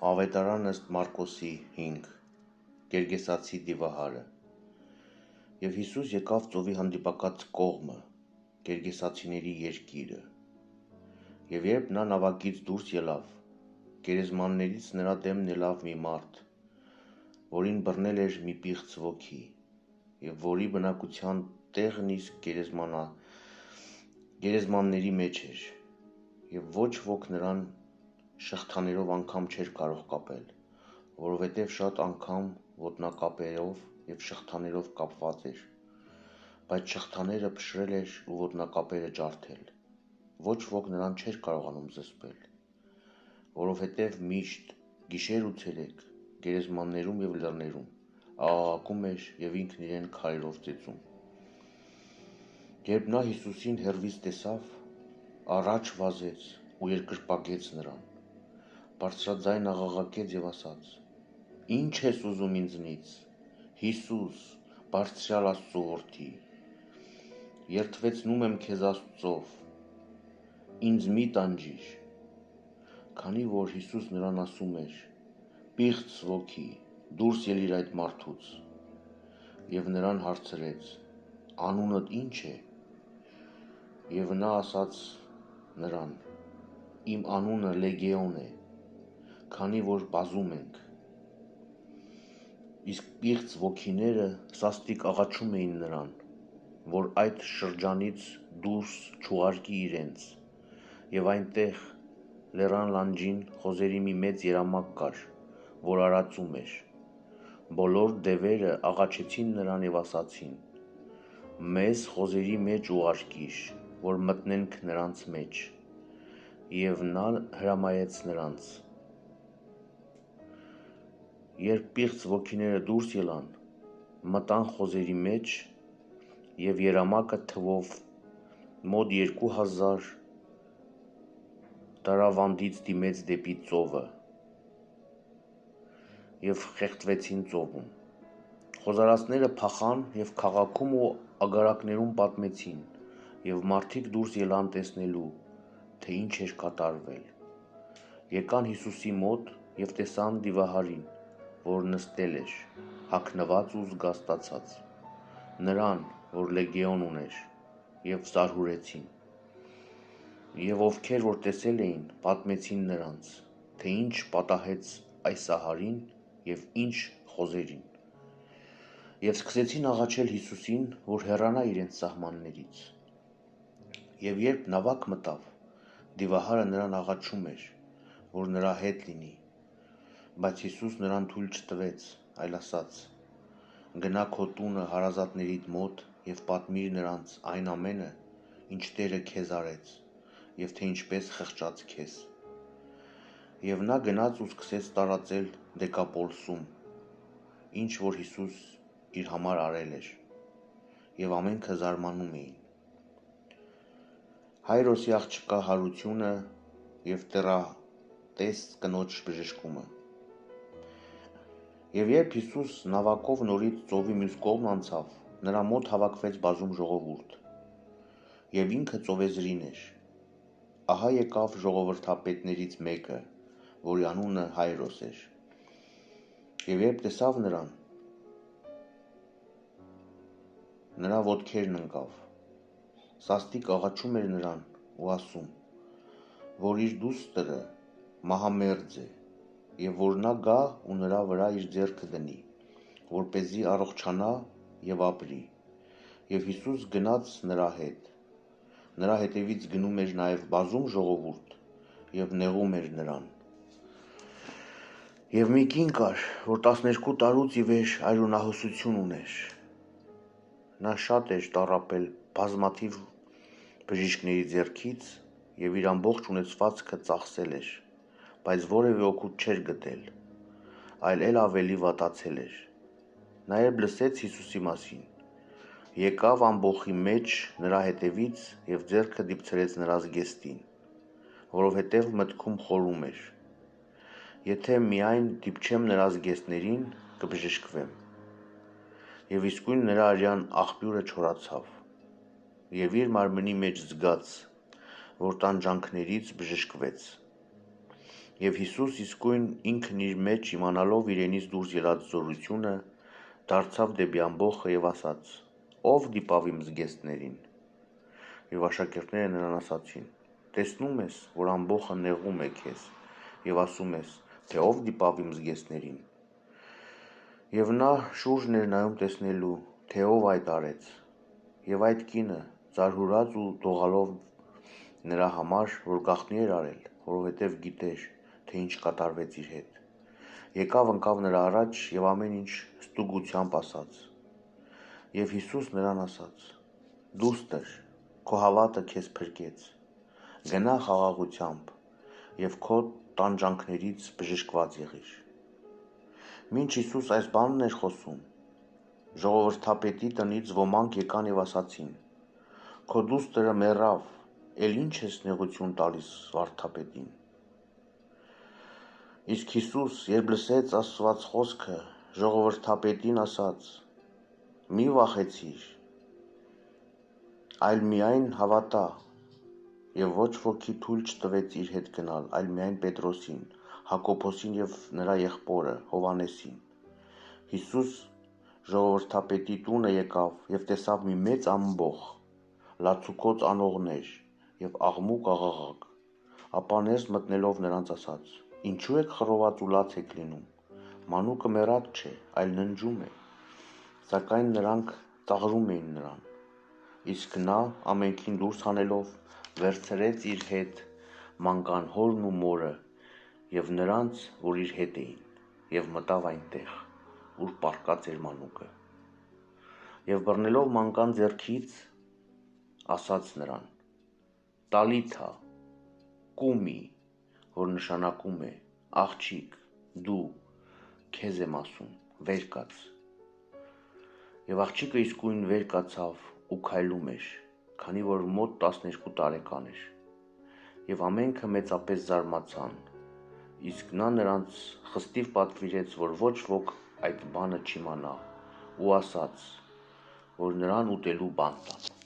Ավետարան ըստ Մարկոսի 5 Գերգեսացի դիվահարը։ Եվ Հիսուս եկավ ծովի հանդիպակաց կողմը, Գերգեսացիների երկիրը։ Եվ երբ նա նավակից դուրս ելավ, գերեզմաններից նրա դեմն ելավ մի մարդ, որին բռնել էր մի պիղծ ոգի, եւ որի բնակության տեղն իսկ գերեզմանների մեջ էր, եւ ոչ ոք նրան շղթաներով անգամ չէր կարող կապել, որովհետև շատ անգամ ոդնակապերով և շղթաներով կապված էր, բայց շղթաները փշրել էր ու ոդնակապերը ջարդել, ոչ ոք նրան չէր կարողանում զսպել, որովհետև միշտ գիշեր ու ցերեկ գերեզմաններում և լեռներում աղաղակում էր և ինքն իրեն քարերով ծեծում։ Երբ նա Հիսուսին հեռվից տեսավ, առաջ վազեց ու երկրպագեց նրան, բարձրաձայն աղաղակեց և ասաց. «Ի՞նչ ես ուզում ինձնից, Հիսուս, բարձրյալ Աստծու որդի, երդվեցնում եմ քեզ Աստծով, ինձ մի տանջիր»։ Քանի որ Հիսուս նրան ասում էր. «Պիղծ ոգի, դուրս ելիր այդ մարդուց», և նրան հարցրեց. «Անունդ ի՞նչ է»։ Եվ նա ասաց նրան. «Իմ անունը Լեգիոն է, քանի որ բազում ենք»։ Իսկ պիղծ ոգիները սաստիկ աղաչում էին նրան, որ այդ շրջանից դուրս չուղարկի իրենց, և այնտեղ լեռան լանջին խոզերի մի մեծ երամակ կար, որ արածում էր։ Բոլոր դևերը աղաչեցին նրան և ասացին. «Մեզ խոզերի մեջ ուղարկիր, որ մտնենք նրանց մեջ»։ Եվ նա հրամայեց նրանց։ Երբ պիղծ ոգիները դուրս ելան, մտան խոզերի մեջ, և երամակը թվով մոտ 2000 դարավանդից դիմեց դեպի ծովը և խեղդվեցին ծովում։ Խոզարածները փախան և քաղաքում ու ագարակներում պատմեցին, և մարդիկ դուրս ելան տեսնելու, թե ինչ էր կատարվել։ Եկան Հիսուսի մոտ և տեսան դիվահարին, որ նստել էր, հագնված ու զգաստացած, նրան, որ Լեգիոն ուներ, և զարհուրեցին։ Եվ ովքեր որ տեսել էին, պատմեցին նրանց, թե ինչ պատահեց այս ահարին և ինչ խոզերին։ Եվ սկսեցին աղաչել Հիսուսին, որ հեռանա իրենց սահմաններից։ Եվ երբ նավակ մտավ, դիվահարը նրան աղաչում էր, որ նրա հետ լինի, բայց Հիսուս նրան թույլ չտվեց, այլ ասաց. «Գնա քո տունը հարազատներիդ մոտ և պատմիր նրանց այն ամենը, ինչ Տերը քեզ արեց, և թե ինչպես խղճաց քեզ»։ Եվ նա գնաց ու սկսեց տարածել Դեկապոլսում, ինչ որ Հիսուս իր համար արել էր, և ամենքը զարմանում էին։ Հայրոսի աղջկա հարությունը և տեռատես կնոջ բժշկումը։ Եվ երբ Հիսուս նավակով նորից ծովի մյուս կողմն անցավ, նրա մոտ հավաքվեց բազում ժողովուրդ, և ինքը ծովեզրին էր։ Ահա եկավ ժողովրդապետներից մեկը, որի անունը Հայրոս էր, և երբ տեսավ նրան, նրա ոտքերն ընկավ, սաստիկ աղաչում էր նրան ու ասում, որ իր դուստրը մահամերձ է, և որ նա գա ու նրա վրա իր ձեռքը դնի, որպեսզի առողջանա և ապրի։ Եվ Հիսուս գնաց նրա հետ։ Նրա հետևից գնում էր նաև բազում ժողովուրդ և նեղում էր նրան։ Եվ մի կին կար, որ 12 տարուց ի վեր այրունահոսություն ուներ։ Նա շատ էր տառապել բազմաթիվ բժիշկների ձեռքից և իր ամբողջ ունեցվածքը ծախսել էր, բայց որևէ օգուտ չէր գտել, այլ էլ ավելի վատացել էր։ Նա երբ լսեց Հիսուսի մասին, եկավ ամբոխի մեջ նրա հետևից և ձեռքը դիպցրեց նրա զգեստին, որովհետև մտքում խորում էր. «Եթե միայն դիպչեմ նրա զգեստներին, կբժշկվեմ»։ Եվ իսկույն նրա արյան աղբյուրը չորացավ, և իր մարմնի մեջ զգաց, որ տանջանքներից բժշկվեց։ Եվ Հիսուս իսկույն ինքն իր մեջ իմանալով իրենից դուրս ելած զորությունը, դարձավ դեպի ամբոխը եւ ասաց. «Ով դիպավ իմ զգեստներին»։ Եվ աշակերտները նրան ասացին. «Տեսնում ես, որ ամբոխը նեղում է քեզ, եւ ասում ես, թե ով դիպավ իմ զգեստներին»։ Եվ նա շուրջն էր նայում տեսնելու, թե ով այդ արեց։ Եվ այդ կինը, զարհուրած ու դողալով նրա համար, որ գաղտնի էր արել, որովհետև գիտեր, թե ինչ կատարվեց իր հետ, եկավ ընկավ նրա առաջ եւ ամեն ինչ ստուգությամբ ասաց։ Եվ Հիսուս նրան ասաց. «Դուստր, քո հավատը քեզ փրկեց, գնա խաղաղությամբ եւ քո տանջանքներից բժշկված եղիր»։ Մինչ Հիսուս այս բանն էր խոսում, ժողովրդապետի տնից ոմանք եկան եւ ասացին. «Քո դուստրը մեռավ, էլ ինչ ես նեղություն տալիս վարդապետին»։ Իսկ Հիսուս, երբ լսեց ասված խոսքը, ժողովրդապետին ասաց. «Մի վախեցիր, այլ միայն հավատա»։ Եվ ոչ ոքի թույլ չտվեց իր հետ գնալ, այլ միայն Պետրոսին, Հակոբոսին եւ նրա եղբորը Հովհաննեսին։ Հիսուս ժողովրդապետի տունը եկավ եւ տեսավ մի մեծ ամբոխ, լացուկոծ անողներ եւ աղմուկ-աղաղակ, ապա ներս մտնելով նրանց ասաց. «Ինչու եք խռոված ու լաց եք լինում, մանուկը մեռած չէ, այլ ննջում է»։ Սակայն նրանք ծաղրում էին նրան։ Իսկ նա ամենքին դուրս հանելով վերցրեց իր հետ մանկան հորն ու մորը եւ նրանց, որ իր հետ էին, եւ մտավ այնտեղ, ուր պառկած էր մանուկը։ Եվ բռնելով մանկան ձեռքից, ասաց նրան. «Տալիթա կումի», որ նշանակում է. «Աղջիկ, դու, քեզ եմ ասում, վեր կաց»։ Եվ աղջիկը իսկույն վեր կացավ ու քայլում էր, քանի որ մոտ 12 տարեկան էր։ Եվ ամենքը մեծապես զարմացան, իսկ նա նրանց խստիվ պատվիրեց, որ ոչ ոք այդ բանը չիմանա, ու ասաց, որ նրան ուտելու բան տան։